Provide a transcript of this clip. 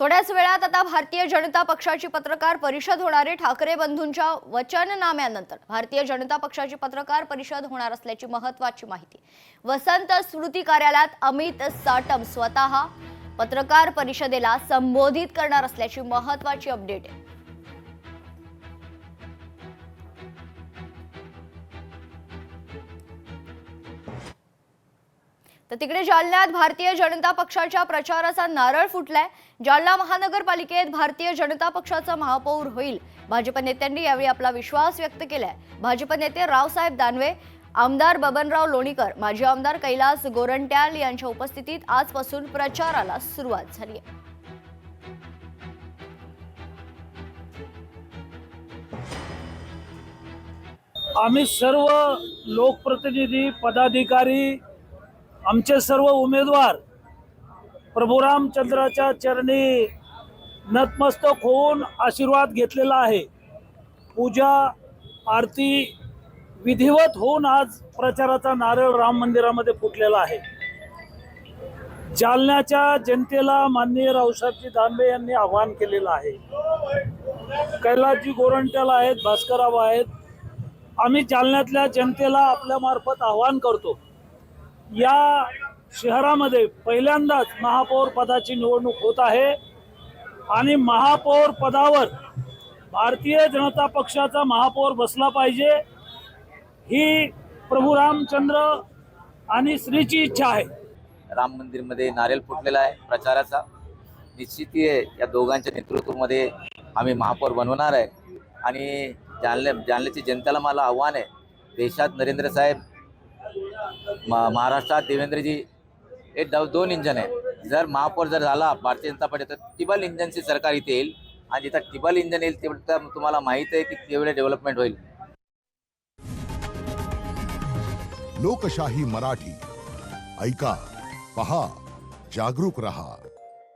थोड्याच वेळात आता भारतीय जनता पक्षाची पत्रकार परिषद होणार आहे। ठाकरे बंधूंच्या वचननाम्यानंतर भारतीय जनता पक्षाची पत्रकार परिषद होणार असल्याची महत्त्वाची माहिती। वसंत स्मृती कार्यालयात अमित साटम स्वतः पत्रकार परिषदेला संबोधित करणार असल्याची महत्त्वाची अपडेट आहे। तर तिकडे जालन्यात भारतीय जनता पक्षाच्या प्रचाराचा नारळ फुटलाय। जालना महानगरपालिकेत भारतीय जनता पक्षाचा महापौर होईल। भाजप नेत्यांनी यावेळी आपला विश्वास व्यक्त केलाय। भाजप नेते रावसाहेब दानवे, आमदार बबनराव लोणीकर, माजी आमदार कैलास गोरंट्याल यांच्या उपस्थितीत आजपासून प्रचाराला सुरुवात झाली आहे। आम्ही सर्व लोकप्रतिनिधी, पदाधिकारी, आमचे सर्व उमेदवार प्रभू रामचंद्राच्या चरणी नतमस्तक होऊन आशीर्वाद घेतलेला आहे। पूजा आरती विधिवत होऊन आज प्रचाराचा नारळ राम मंदिरामध्ये फुटलेला आहे। जालन्याच्या जनतेला माननीय रावसाहेबजी दानवे यांनी आवाहन केलेलं आहे। कैलासजी गोरंट्याल आहेत, भास्करराव आहेत। आम्ही जालन्यातल्या जनतेला आपल्या मार्फत आवाहन करतो, या शहरामध्ये पहिल्यांदाच महापौर पदाची निवडणूक होत आहे आणि महापौर पदावर भारतीय जनता पक्षाचा महापौर बसला पाहिजे, ही प्रभू रामचंद्र आणि श्रीची इच्छा आहे। राम मंदिर मध्ये नारळ फुटलेला आहे प्रचाराचा। निश्चित या दोघांच्या नेतृत्वामध्ये आम्ही महापौर बनवणार आहे आणि जालन्याची जनतेला मला आव्हान आहे, देशात नरेंद्र साहेब, महाराष्ट्रात देवेंद्रजी, हे दोन इंजन आहे। जर महापौर जर झाला भारतीय जनता पार्टी तर टिबल इंजनची सरकार इथे येईल आणि जिथं टिबल इंजन येईल तेवढं तुम्हाला माहित आहे की तेवढे डेव्हलपमेंट होईल। लोकशाही मराठी ऐका, पहा, जागरूक रहा।